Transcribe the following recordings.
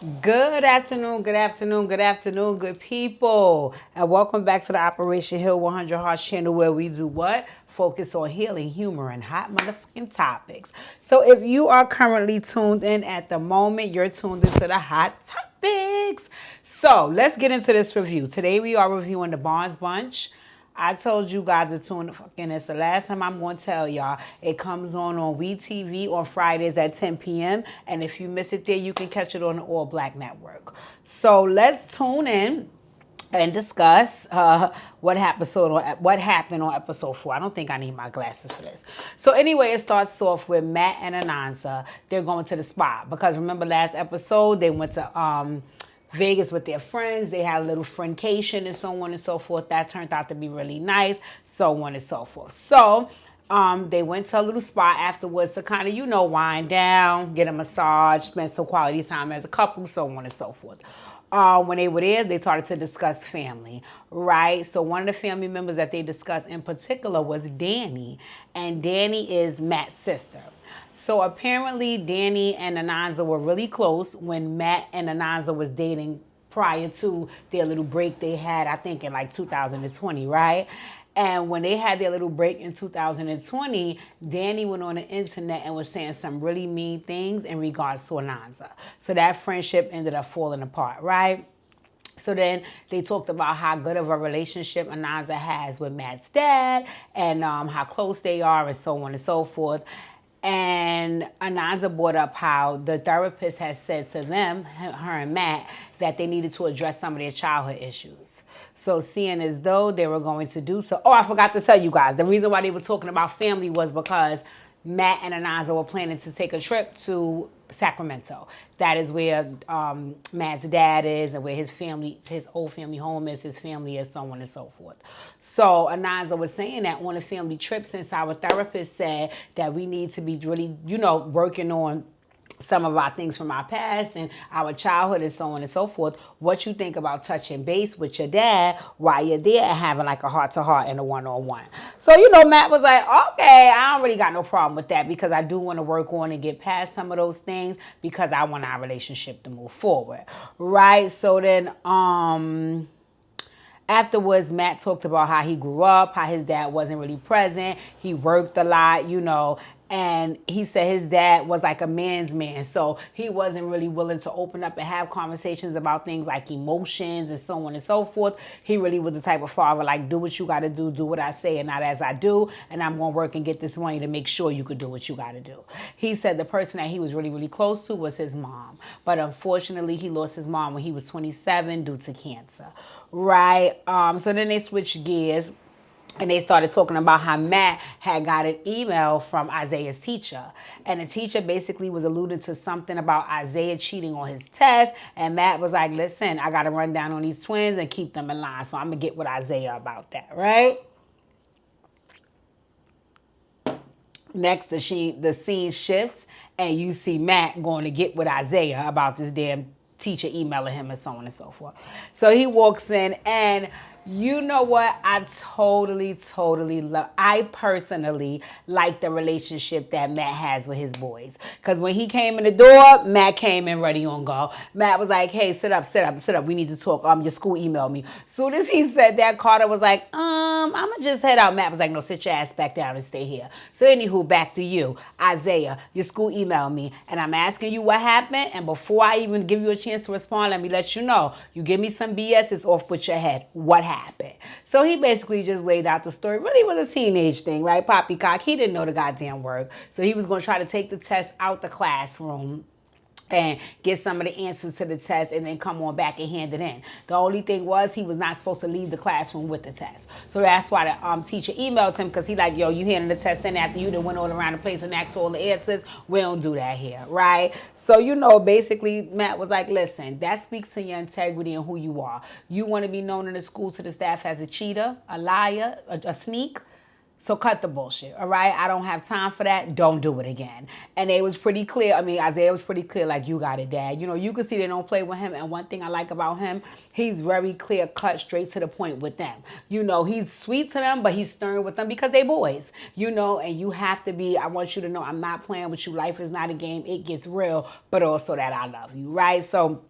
Good afternoon, good afternoon, good afternoon, good people. And welcome back to the Operation Hill 100 Hearts channel where we do what? Focus on healing, humor, and hot motherfucking topics. So if you are currently tuned in at the moment, you're tuned into the hot topics. So let's get into this review. Today we are reviewing the Barnes Bunch. I told you guys to tune the fucking in. It's the last time I'm going to tell y'all. It comes on WeTV on Fridays at 10 p.m. And if you miss it there, you can catch it on the All Black Network. So let's tune in and discuss what happened on episode 4. I don't think I need my glasses for this. So anyway, it starts off with Matt and Anansa. They're going to the spa because remember last episode they went to Vegas with their friends. They had a little friendcation and so on and so forth. That turned out to be really nice, so on and so forth. So they went to a little spa afterwards to kind of, wind down, get a massage, spend some quality time as a couple, so on and so forth. When they were there, they started to discuss family, right? So one of the family members that they discussed in particular was Danny, and Danny is Matt's sister. So apparently Danny and Ananza were really close when Matt and Ananza was dating prior to their little break they had, I think in like 2020, right? And when they had their little break in 2020, Danny went on the internet and was saying some really mean things in regards to Ananza. So that friendship ended up falling apart, right? So then they talked about how good of a relationship Ananza has with Matt's dad and how close they are and so on and so forth. And Ananza brought up how the therapist has said to them, her and Matt, that they needed to address some of their childhood issues. So seeing as though they were going to do so. Oh, I forgot to tell you guys. The reason why they were talking about family was because Matt and Ananza were planning to take a trip to Sacramento. That is where Matt's dad is and where his family, his old family home is, his family is, so on and so forth. So Ananza was saying that on a family trip, since our therapist said that we need to be really, working on some of our things from our past and our childhood and so on and so forth. What you think about touching base with your dad while you're there and having like a heart-to-heart and a one-on-one. So, Matt was like, okay, I don't really got no problem with that because I do want to work on and get past some of those things because I want our relationship to move forward. Right? So then, afterwards, Matt talked about how he grew up, how his dad wasn't really present. He worked a lot, and he said his dad was like a man's man. So he wasn't really willing to open up and have conversations about things like emotions and so on and so forth. He really was the type of father, like, do what you got to do what I say and not as I do. And I'm going to work and get this money to make sure you could do what you got to do. He said the person that he was really, really close to was his mom. But unfortunately, he lost his mom when he was 27 due to cancer. Right? So then they switched gears. And they started talking about how Matt had got an email from Isaiah's teacher. And the teacher basically was alluding to something about Isaiah cheating on his test. And Matt was like, listen, I got to run down on these twins and keep them in line. So I'm going to get with Isaiah about that, right? Next, the scene shifts and you see Matt going to get with Isaiah about this damn teacher emailing him and so on and so forth. So he walks in and you know what? I totally love. I personally like the relationship that Matt has with his boys. Because when he came in the door, Matt came in ready on go. Matt was like, hey, sit up. We need to talk. Your school emailed me. Soon as he said that, Carter was like, I'm going to just head out. Matt was like, no, sit your ass back down and stay here. So anywho, back to you. Isaiah, your school emailed me. And I'm asking you what happened. And before I even give you a chance to respond, let me let you know. You give me some BS, it's off with your head. What happened? So he basically just laid out the story. Really was a teenage thing, right? Poppycock. He didn't know the goddamn word. So he was going to try to take the test out the classroom and get some of the answers to the test and then come on back and hand it in. The only thing was he was not supposed to leave the classroom with the test. So that's why the teacher emailed him because he like, yo, you handed the test in after you done went all around the place and asked all the answers. We don't do that here, right? So, basically Matt was like, listen, that speaks to your integrity and who you are. You want to be known in the school to the staff as a cheater, a liar, a sneak. So cut the bullshit, all right? I don't have time for that. Don't do it again. And it was pretty clear. I mean, Isaiah was pretty clear, like, you got it, Dad. You can see they don't play with him. And one thing I like about him, he's very clear cut, straight to the point with them. He's sweet to them, but he's stern with them because they boys. And you have to be, I want you to know I'm not playing with you. Life is not a game. It gets real, but also that I love you, right? So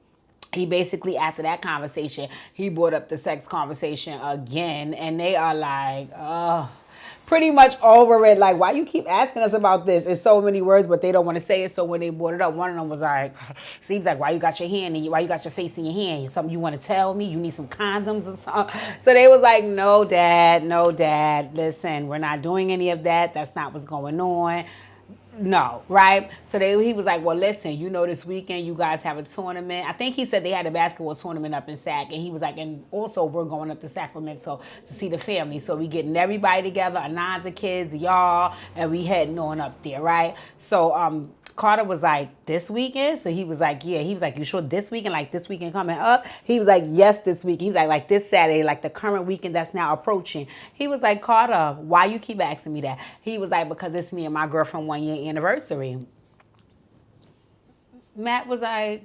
he basically, after that conversation, he brought up the sex conversation again, and they are like, pretty much over it. Like, why you keep asking us about this? It's so many words, but they don't want to say it. So when they brought it up, one of them was like, seems like, why you got your hand in, why you got your face in your hand? Something you want to tell me? You need some condoms or something? So they was like, no, dad, listen, we're not doing any of that. That's not what's going on. No, right? So he was like, well, listen, this weekend you guys have a tournament. I think he said they had a basketball tournament up in Sac. And he was like, and also we're going up to Sacramento to see the family. So we getting everybody together, Anons of kids, y'all, and we heading on up there, right? So Carter was like, this weekend? So he was like, yeah. He was like, you sure this weekend? Like this weekend coming up? He was like, yes, this week. He was like this Saturday, like the current weekend that's now approaching. He was like, Carter, why you keep asking me that? He was like, because it's me and my girlfriend 1 year anniversary. Matt was like,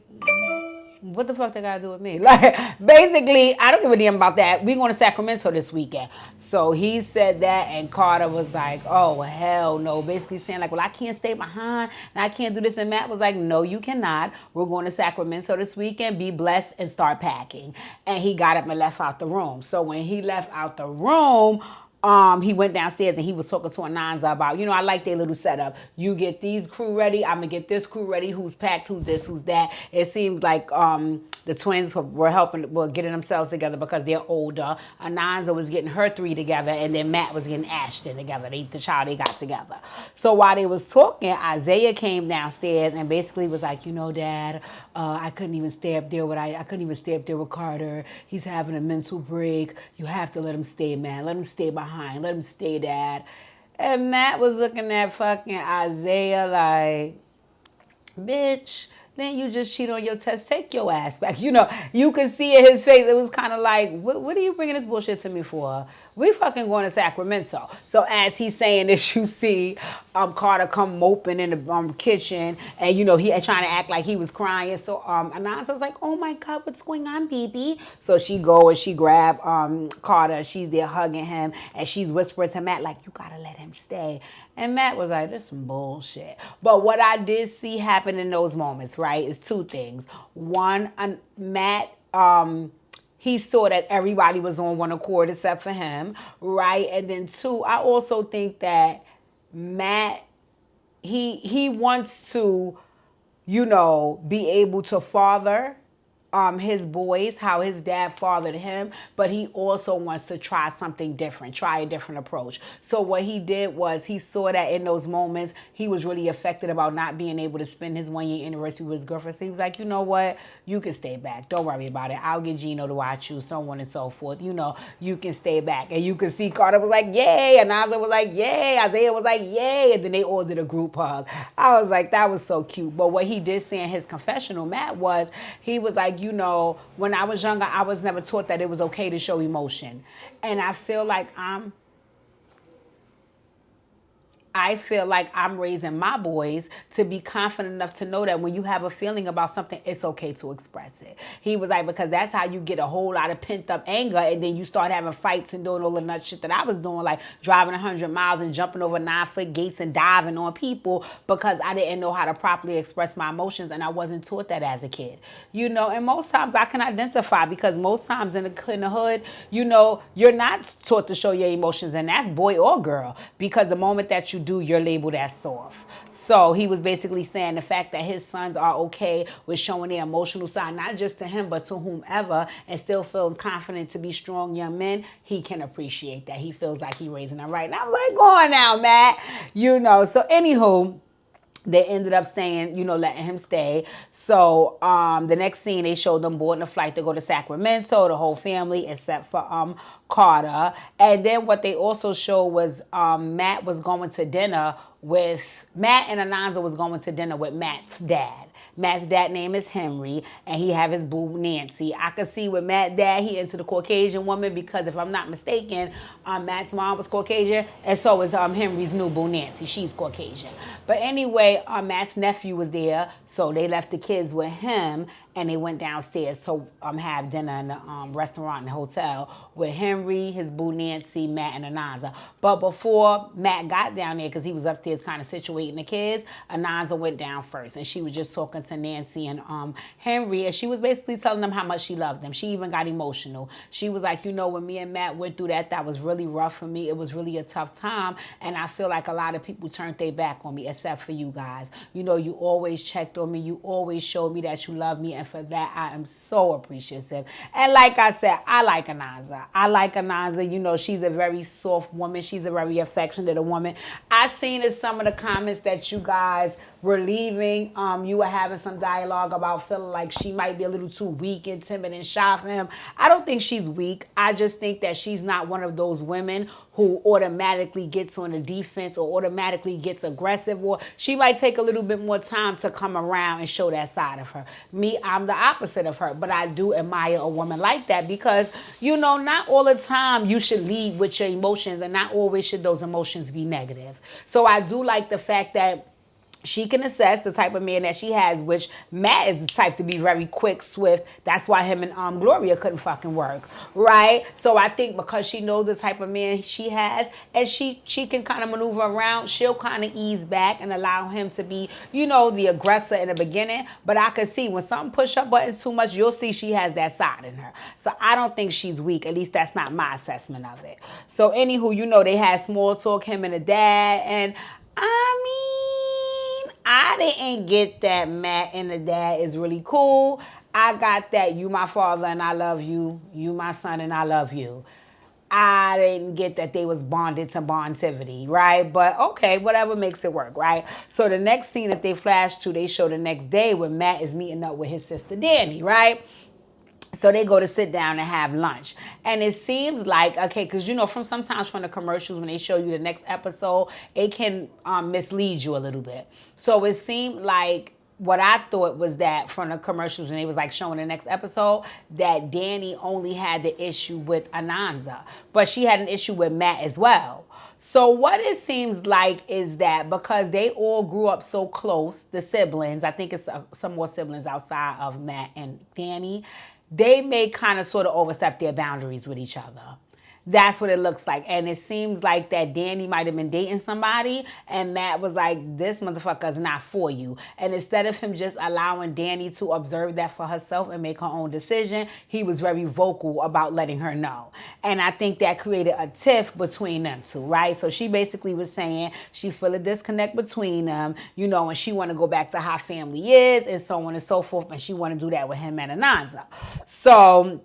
what the fuck they gotta do with me? Like, basically, I don't give a damn about that. We going to Sacramento this weekend. So he said that, and Carter was like, oh, hell no. Basically saying like, well, I can't stay behind, and I can't do this. And Matt was like, no, you cannot. We're going to Sacramento this weekend. Be blessed and start packing. And he got up and left out the room. So when he left out the room, he went downstairs and he was talking to Ananza about, I like their little setup. You get these crew ready, I'm gonna get this crew ready, who's packed, who's this, who's that. It seems like the twins were getting themselves together because they're older. Ananza was getting her 3 together, and then Matt was getting Ashton together, the child they got together. So while they was talking, Isaiah came downstairs and basically was like, Dad, I couldn't even stay up there with Carter. He's having a mental break. You have to let him stay, man. Let him stay behind. Let him stay, Dad. And Matt was looking at fucking Isaiah like, bitch, then you just cheat on your test. Take your ass back. You could see in his face, it was kind of like, what are you bringing this bullshit to me for? We fucking going to Sacramento. So as he's saying this, you see Carter come moping in the kitchen, and he trying to act like he was crying. So Anansa's like, oh my God, what's going on, baby? So she go and she grab Carter. She's there hugging him, and she's whispering to Matt like, you gotta let him stay. And Matt was like, this is some bullshit. But what I did see happen in those moments, right, is 2 things. One, Matt, he saw that everybody was on one accord except for him, right? And then 2, I also think that Matt, he wants to, be able to father his boys, how his dad fathered him, but he also wants to try something different, try a different approach. So what he did was he saw that in those moments, he was really affected about not being able to spend his 1 year anniversary with his girlfriend. So he was like, you know what? You can stay back. Don't worry about it. I'll get Gino to watch you, so on and so forth. You can stay back. And you can see Carter was like, yay. And Naza was like, yay. Isaiah was like, yay. And then they all did a group hug. I was like, that was so cute. But what he did say in his confessional, Matt, was he was like, when I was younger, I was never taught that it was okay to show emotion. And I feel like I'm raising my boys to be confident enough to know that when you have a feeling about something, it's okay to express it. He was like, because that's how you get a whole lot of pent up anger, and then you start having fights and doing all the nut shit that I was doing, like driving 100 miles and jumping over 9-foot gates and diving on people because I didn't know how to properly express my emotions, and I wasn't taught that as a kid. And most times I can identify, because most times in the hood, you're not taught to show your emotions, and that's boy or girl, because the moment that you do, you're labeled as soft. So he was basically saying the fact that his sons are okay with showing their emotional side, not just to him, but to whomever, and still feeling confident to be strong young men, he can appreciate that. He feels like he's raising them right. And I was like, go on now, Matt. So anywho, they ended up staying, letting him stay. So the next scene, they showed them boarding a flight to go to Sacramento, the whole family, except for Carter. And then what they also showed was Matt and Ananza was going to dinner with Matt's dad. Matt's dad name is Henry, and he have his boo Nancy. I could see with Matt's dad, he into the Caucasian woman, because if I'm not mistaken, Matt's mom was Caucasian, and so is Henry's new boo Nancy. She's Caucasian. But anyway, Matt's nephew was there, So they left the kids with him and they went downstairs to have dinner in the restaurant and hotel with Henry, his boo Nancy, Matt, and Ananza. But before Matt got down there, because he was upstairs kind of situating the kids, Ananza went down first, and she was just talking to Nancy and Henry, and she was basically telling them how much she loved them. She even got emotional. She was like, when me and Matt went through that was really rough for me. It was really a tough time, and I feel like a lot of people turned their back on me, except for you guys. You always checked on me. You always showed me that you love me, and for that, I am so appreciative. And like I said, I like Ananza. She's a very soft woman. She's a very affectionate woman. I seen in some of the comments that you guys were leaving. You were having some dialogue about feeling like she might be a little too weak and timid and shy for him. I don't think she's weak. I just think that she's not one of those women who automatically gets on the defense or automatically gets aggressive, or she might take a little bit more time to come around and show that side of her. Me, I'm the opposite of her, but I do admire a woman like that because, not all the time you should lead with your emotions, and not always should those emotions be negative. So I do like the fact that she can assess the type of man that she has, which Matt is the type to be very quick, swift. That's why him and Gloria couldn't fucking work, right? So I think because she knows the type of man she has, and she can kind of maneuver around, she'll kind of ease back and allow him to be, the aggressor in the beginning. But I could see when something push her buttons too much, you'll see she has that side in her. So I don't think she's weak. At least that's not my assessment of it. So anywho, they had small talk, him and the dad, and I didn't get that Matt and the dad is really cool. I got that you my father and I love you. You my son and I love you. I didn't get that they was bonded to bondtivity, right? But okay, whatever makes it work, right? So the next scene that they flash to, they show the next day when Matt is meeting up with his sister Danny, right? So they go to sit down and have lunch. And it seems like, okay, because sometimes from the commercials when they show you the next episode, it can mislead you a little bit. So it seemed like what I thought was that from the commercials when they was like showing the next episode, that Danny only had the issue with Ananza, but she had an issue with Matt as well. So what it seems like is that because they all grew up so close, the siblings, I think it's some more siblings outside of Matt and Danny, they may kind of sort of overstep their boundaries with each other. That's what it looks like. And it seems like that Danny might have been dating somebody and Matt was like, this motherfucker is not for you. And instead of him just allowing Danny to observe that for herself and make her own decision, he was very vocal about letting her know. And I think that created a tiff between them two, right? So she basically was saying she feel a disconnect between them, and she want to go back to how family is and so on and so forth. And she want to do that with him and Ananza. So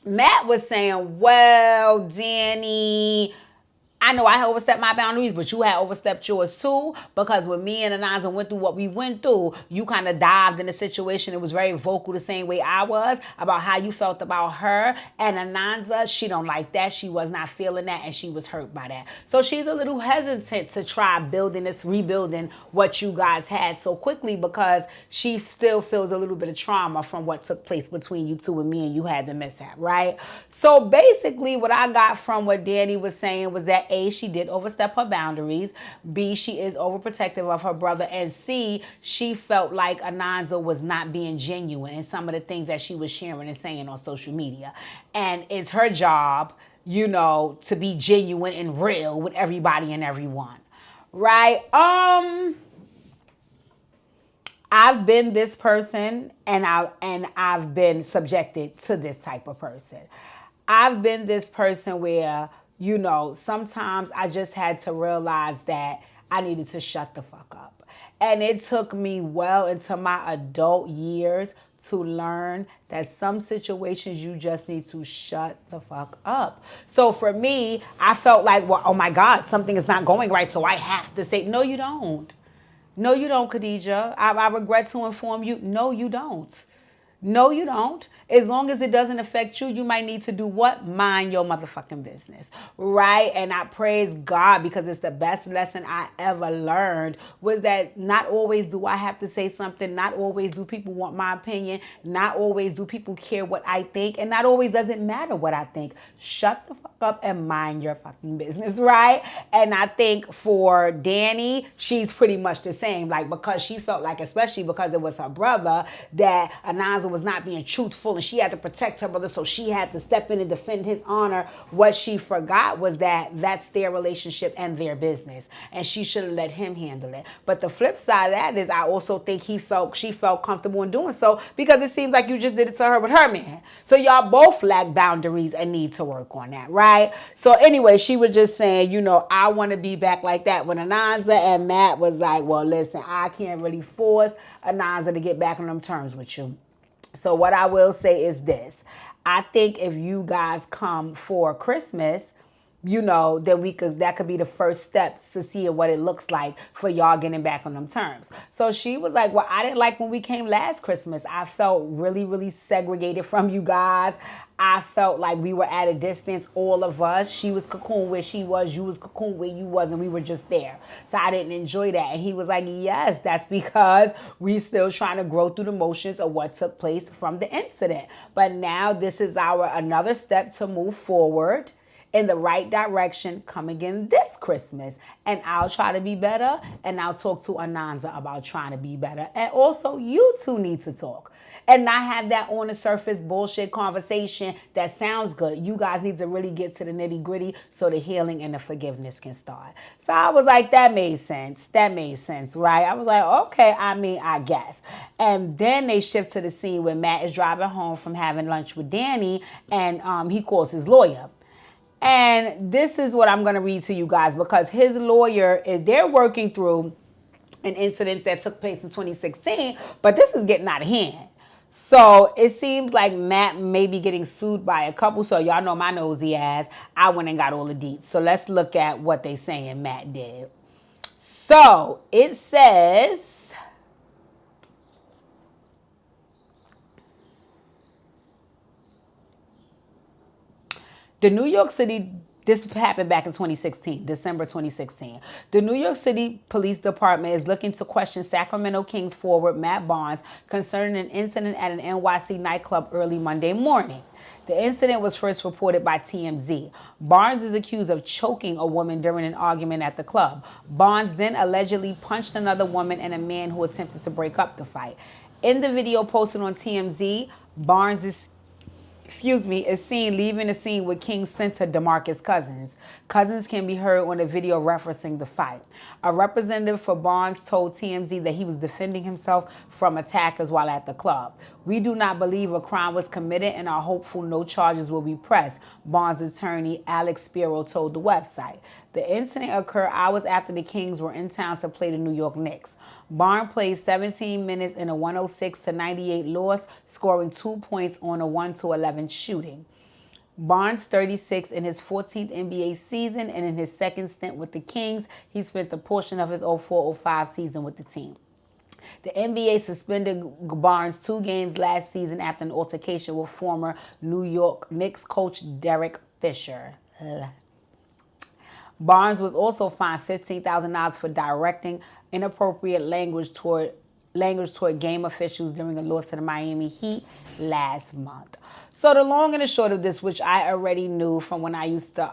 Matt was saying, well, Danny, I know I had overstepped my boundaries, but you had overstepped yours too, because when me and Ananza went through what we went through, you kind of dived in the situation. It was very vocal the same way I was about how you felt about her. And Ananza, she don't like that. She was not feeling that, and she was hurt by that. So she's a little hesitant to try rebuilding what you guys had so quickly, because she still feels a little bit of trauma from what took place between you two and me, and you had the mishap, right? So basically what I got from what Danny was saying was that A, she did overstep her boundaries. B, she is overprotective of her brother. And C, she felt like Ananza was not being genuine in some of the things that she was sharing and saying on social media. And it's her job, to be genuine and real with everybody and everyone. Right? I've been this person and I've been subjected to this type of person. I've been this person where, sometimes I just had to realize that I needed to shut the fuck up. And it took me well into my adult years to learn that some situations you just need to shut the fuck up. So for me, I felt like, well, oh my God, something is not going right, so I have to say, no, you don't. No, you don't, Khadijah. I regret to inform you, no, you don't. No, you don't. As long as it doesn't affect you, you might need to do what? Mind your motherfucking business. Right? And I praise God because it's the best lesson I ever learned was that not always do I have to say something. Not always do people want my opinion. Not always do people care what I think. And not always does it matter what I think. Shut the fuck up and mind your fucking business. Right? And I think for Danny, she's pretty much the same. Like, because she felt like, especially because it was her brother, that Ananza was not being truthful and she had to protect her brother, so she had to step in and defend his honor. What she forgot was that that's their relationship and their business, and she should have let him handle it. But the flip side of that is I also think she felt comfortable in doing so because it seems like you just did it to her with her man. So y'all both lack boundaries and need to work on that, right? So anyway, she was just saying, I want to be back like that. When Ananza and Matt was like, well, listen, I can't really force Ananza to get back on them terms with you. So what I will say is this. I think if you guys come for Christmas, then that could be the first steps to seeing what it looks like for y'all getting back on them terms. So she was like, well, I didn't like when we came last Christmas. I felt really, really segregated from you guys. I felt like we were at a distance, all of us. She was cocoon where she was, you was cocoon where you was, and we were just there. So I didn't enjoy that. And he was like, yes, that's because we still trying to grow through the motions of what took place from the incident. But now this is our another step to move forward in the right direction coming in this Christmas. And I'll try to be better, and I'll talk to Ananza about trying to be better. And also, you two need to talk and not have that on the surface bullshit conversation that sounds good. You guys need to really get to the nitty gritty so the healing and the forgiveness can start. So I was like, that made sense. That made sense, right? I was like, okay, I guess. And then they shift to the scene where Matt is driving home from having lunch with Danny, and he calls his lawyer. And this is what I'm going to read to you guys because his lawyer, they're working through an incident that took place in 2016, but this is getting out of hand. So it seems like Matt may be getting sued by a couple. So y'all know my nosy ass. I went and got all the deets. So let's look at what they saying Matt did. So it says, the New York City, this happened back in 2016, December 2016. The New York City Police Department is looking to question Sacramento Kings forward Matt Barnes concerning an incident at an NYC nightclub early Monday morning. The incident was first reported by TMZ. Barnes is accused of choking a woman during an argument at the club. Barnes then allegedly punched another woman and a man who attempted to break up the fight. In the video posted on TMZ, Barnes is seen leaving the scene with King center DeMarcus Cousins. Cousins can be heard on a video referencing the fight. A representative for Barnes told TMZ that he was defending himself from attackers while at the club. We do not believe a crime was committed and are hopeful no charges will be pressed, Barnes' attorney Alex Spiro told the website. The incident occurred hours after the Kings were in town to play the New York Knicks. Barnes played 17 minutes in a 106-98 loss, scoring 2 points on a 1-11 shooting. Barnes, 36, in his 14th NBA season, and in his second stint with the Kings, he spent a portion of his 04-05 season with the team. The NBA suspended Barnes 2 games last season after an altercation with former New York Knicks coach Derek Fisher. Barnes was also fined $15,000 for directing inappropriate language toward game officials during a loss to the Miami Heat last month. So the long and the short of this, which I already knew from when I used to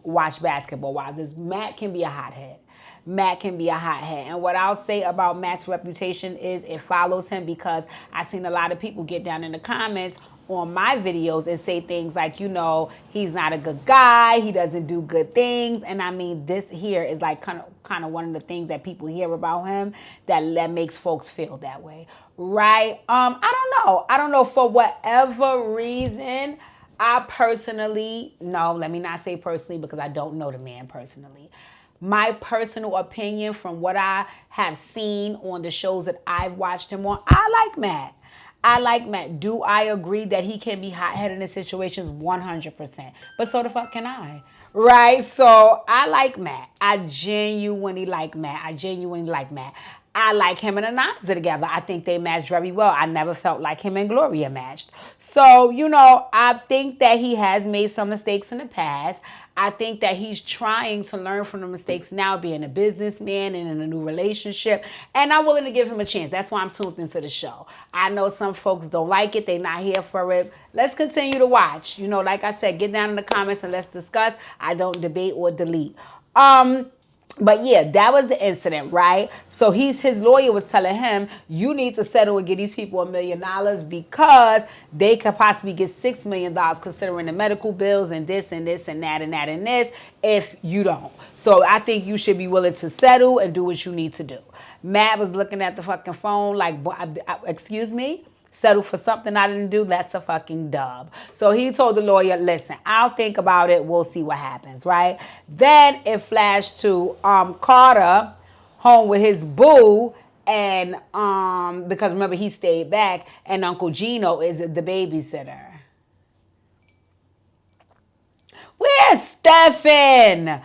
watch Basketball Wives, is Matt can be a hothead. Matt can be a hothead. And what I'll say about Matt's reputation is it follows him because I've seen a lot of people get down in the comments on my videos and say things like, he's not a good guy, he doesn't do good things. And I mean, this here is like kind of one of the things that people hear about him that makes folks feel that way, right? I don't know for whatever reason. I personally, no, let me not say personally because I don't know the man personally. My personal opinion from what I have seen on the shows that I've watched him on, I like Matt. Do I agree that he can be hot-headed in situations? 100%. But so the fuck can I. Right? So I like Matt. I genuinely like Matt. I like him and Ananza together. I think they matched very well. I never felt like him and Gloria matched. So, I think that he has made some mistakes in the past. I think that he's trying to learn from the mistakes now, being a businessman and in a new relationship. And I'm willing to give him a chance. That's why I'm tuned into the show. I know some folks don't like it. They're not here for it. Let's continue to watch. Like I said, get down in the comments and let's discuss. I don't debate or delete. But yeah, that was the incident, right? So his lawyer was telling him, you need to settle and get these people $1 million because they could possibly get $6 million considering the medical bills and this and this and that and that and this if you don't. So I think you should be willing to settle and do what you need to do. Matt was looking at the fucking phone like, excuse me? Settle for something I didn't do, that's a fucking dub. So he told the lawyer, listen, I'll think about it. We'll see what happens, right? Then it flashed to Carter home with his boo. And because remember, he stayed back. And Uncle Gino is the babysitter. Where's Stefan?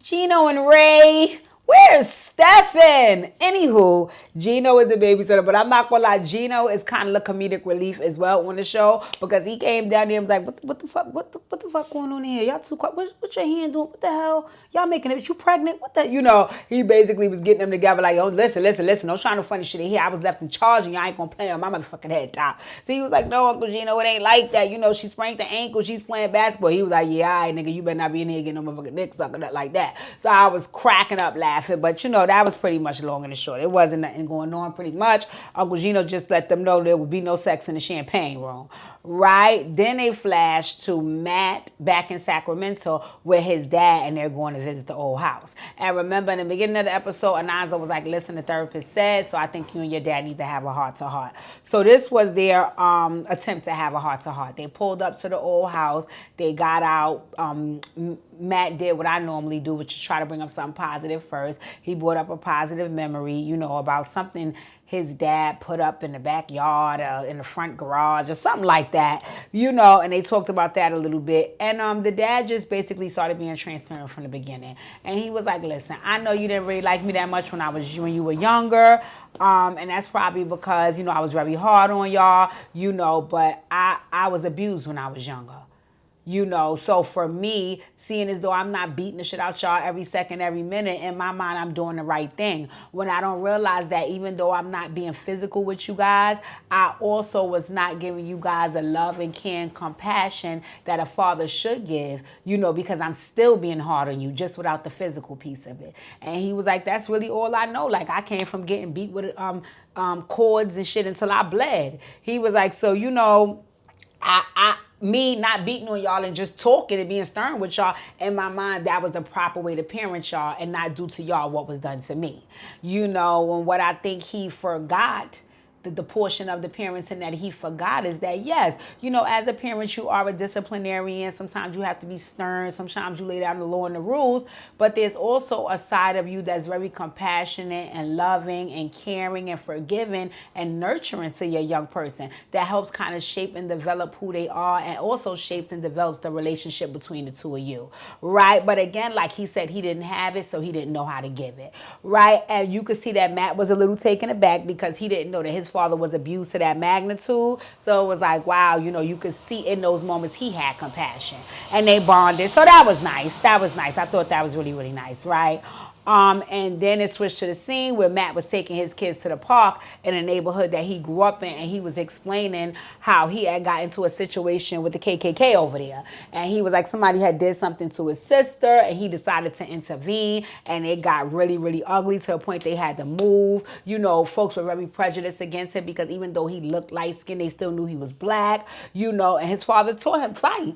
Gino and Ray. Where's Stefan? Anywho, Gino is the babysitter, but I'm not gonna lie, Gino is kind of the comedic relief as well on the show because he came down there and was like, what the fuck going on here? Y'all too quiet. What your hand doing? What the hell? Y'all making it? You pregnant? What the? He basically was getting them together like, oh, listen. Don't try no funny shit in here. I was left in charge and y'all ain't gonna play on my motherfucking head top. So he was like, no, Uncle Gino, it ain't like that. She sprained the ankle. She's playing basketball. He was like, yeah, all right, nigga, you better not be in here getting no motherfucking dick sucker like that. So I was cracking up laughing, but that was pretty much long and short. It wasn't nothing going on pretty much. Uncle Gino just let them know there would be no sex in the champagne room. Right? Then they flashed to Matt back in Sacramento with his dad and they're going to visit the old house. And remember in the beginning of the episode, Ananza was like, listen, the therapist said, so I think you and your dad need to have a heart-to-heart. So this was their attempt to have a heart-to-heart. They pulled up to the old house. They got out. Matt did what I normally do, which is try to bring up something positive first. He brought up a positive memory, about something his dad put up in the backyard or in the front garage or something like that, and they talked about that a little bit. And the dad just basically started being transparent from the beginning. And he was like, listen, I know you didn't really like me that much when you were younger. And that's probably because, I was very hard on y'all, but I was abused when I was younger. So for me, seeing as though I'm not beating the shit out y'all every second, every minute, in my mind, I'm doing the right thing. When I don't realize that even though I'm not being physical with you guys, I also was not giving you guys the love and care and compassion that a father should give, because I'm still being hard on you, just without the physical piece of it. And he was like, that's really all I know. Like, I came from getting beat with cords and shit until I bled. He was like, so, me not beating on y'all and just talking and being stern with y'all, in my mind, that was the proper way to parent y'all and not do to y'all what was done to me. And what I think he forgot, the portion of the parenting that he forgot is that, yes, as a parent, you are a disciplinarian. Sometimes you have to be stern. Sometimes you lay down the law and the rules. But there's also a side of you that's very compassionate and loving and caring and forgiving and nurturing to your young person that helps kind of shape and develop who they are and also shapes and develops the relationship between the two of you, right? But again, like he said, he didn't have it, so he didn't know how to give it, right? And you could see that Matt was a little taken aback because he didn't know that his father was abused to that magnitude. So it was like, wow, you could see in those moments he had compassion and they bonded. So that was nice. I thought that was really, really nice, right? And then it switched to the scene where Matt was taking his kids to the park in a neighborhood that he grew up in, and he was explaining how he had got into a situation with the KKK over there. And he was like, somebody had did something to his sister, and he decided to intervene, and it got really, really ugly to the point they had to move. Folks were very prejudiced against him because even though he looked light-skinned, they still knew he was black, and his father taught him fight.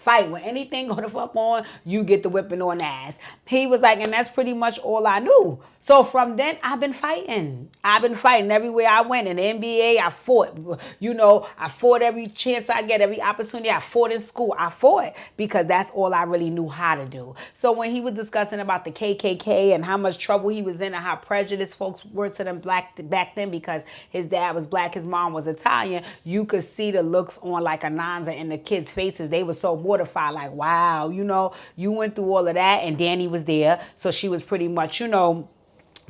When anything go the fuck on, you get the whipping on ass. He was like, and that's pretty much all I knew. So from then, I've been fighting. Everywhere I went. In the NBA, I fought. I fought every chance I get, every opportunity. I fought in school. I fought because that's all I really knew how to do. So when he was discussing about the KKK and how much trouble he was in and how prejudiced folks were to them black back then because his dad was black, his mom was Italian, you could see the looks on like Ananza in the kids' faces. They were so mortified, like, wow, you went through all of that, and Danny was there. So she was pretty much,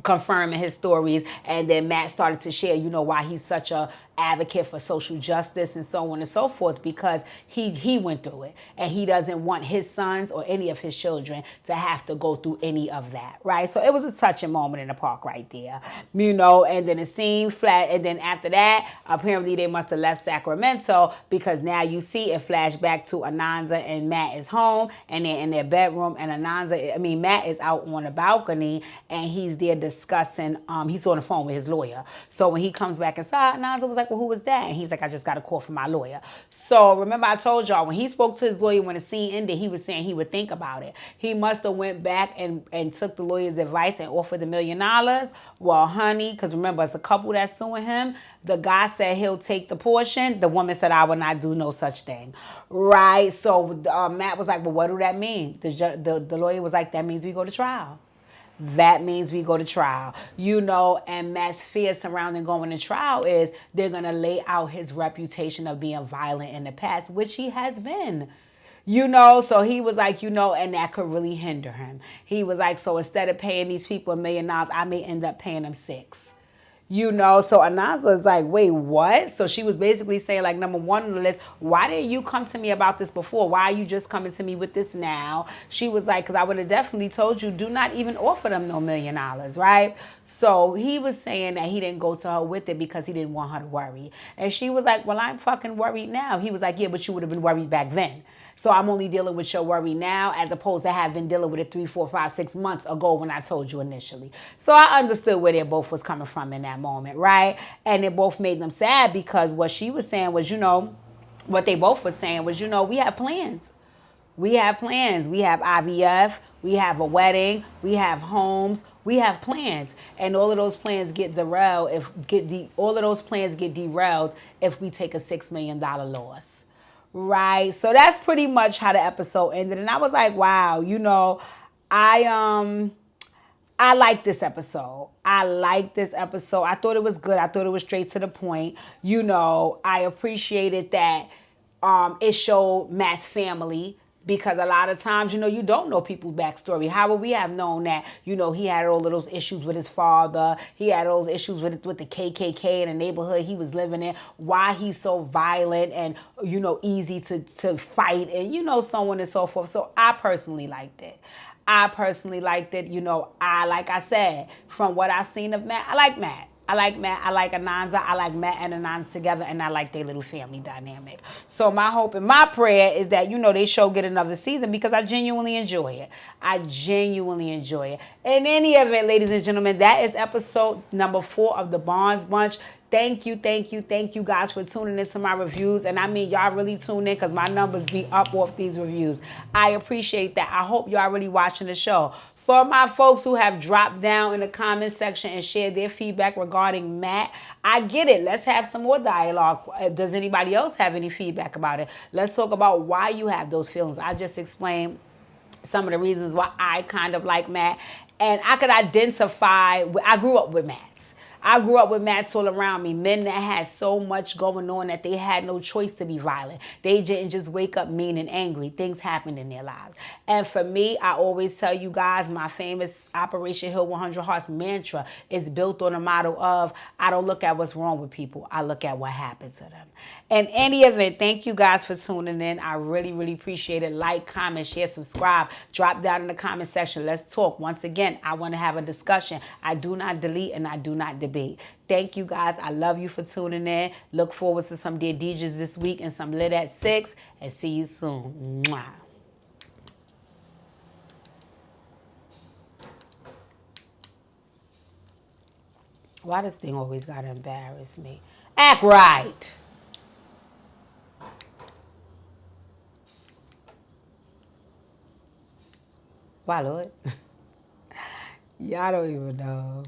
confirming his stories. And then Matt started to share, why he's such a advocate for social justice and so on and so forth, because he went through it, and he doesn't want his sons or any of his children to have to go through any of that, right? So it was a touching moment in the park right there, and then the scene flat, and then after that, apparently they must have left Sacramento, because now you see it flash back to Ananza and Matt is home, and they're in their bedroom, and Matt is out on the balcony, and he's there discussing, he's on the phone with his lawyer. So when he comes back inside, Ananza was like, well, who was that? And he's like, I just got a call from my lawyer. So remember I told y'all, when he spoke to his lawyer, when the scene ended, he was saying he would think about it. He must have went back and took the lawyer's advice and offered $1 million. Well, honey, because remember, it's a couple that's suing him. The guy said he'll take the portion. The woman said, I will not do no such thing. Right? So Matt was like, well, what do that mean? The lawyer was like, that means we go to trial. That means we go to trial, and Matt's fear surrounding going to trial is they're going to lay out his reputation of being violent in the past, which he has been, so he was like, and that could really hinder him. He was like, so instead of paying these people $1 million, I may end up paying them 6. So Ananza is like, wait, what? So she was basically saying, like, number one on the list, why didn't you come to me about this before? Why are you just coming to me with this now? She was like, because I would have definitely told you, do not even offer them no $1 million, right? So he was saying that he didn't go to her with it because he didn't want her to worry. And she was like, well, I'm fucking worried now. He was like, yeah, but you would have been worried back then. So I'm only dealing with your worry now, as opposed to have been dealing with it 3, 4, 5, 6 months ago when I told you initially. So I understood where they both was coming from in that moment, right? And it both made them sad, because what she was saying was, what they both were saying was, we have plans. We have plans. We have IVF. We have a wedding. We have homes. We have plans, and all of those plans get derailed if we take a $6 million loss. Right. So that's pretty much how the episode ended. And I was like, wow, I like this episode. I thought it was good. I thought it was straight to the point. I appreciated that it showed Matt's family, because a lot of times, you don't know people's backstory. How would we have known that, he had all of those issues with his father. He had all those issues with the KKK in the neighborhood he was living in. Why he's so violent and, easy to fight and, so on and so forth. So I personally liked it. Like I said, from what I've seen of Matt, I like Matt. I like Ananza. I like Matt and Ananza together, and I like their little family dynamic. So my hope and my prayer is that, they show get another season, because I genuinely enjoy it. In any event, ladies and gentlemen, that is episode number 4 of the Barnes Bunch. Thank you guys for tuning into my reviews. And I mean, y'all really tune in, because my numbers be up off these reviews. I appreciate that. I hope y'all really watching the show. For my folks who have dropped down in the comment section and shared their feedback regarding Matt, I get it. Let's have some more dialogue. Does anybody else have any feedback about it? Let's talk about why you have those feelings. I just explained some of the reasons why I kind of like Matt. And I could identify, I grew up with Matt. I grew up with Mats all around me, men that had so much going on that they had no choice to be violent. They didn't just wake up mean and angry. Things happened in their lives. And for me, I always tell you guys, my famous Operation Hill 100 Hearts mantra is built on a motto of, I don't look at what's wrong with people. I look at what happened to them. In any event, thank you guys for tuning in. I really, really appreciate it. Like, comment, share, subscribe. Drop down in the comment section. Let's talk. Once again, I want to have a discussion. I do not delete and I do not debate. Thank you guys. I love you for tuning in. Look forward to some Dear DJs this week and some Lit at 6. And see you soon. Mwah. Why this thing always gotta embarrass me? Act right. Why, Lord? Y'all don't even know.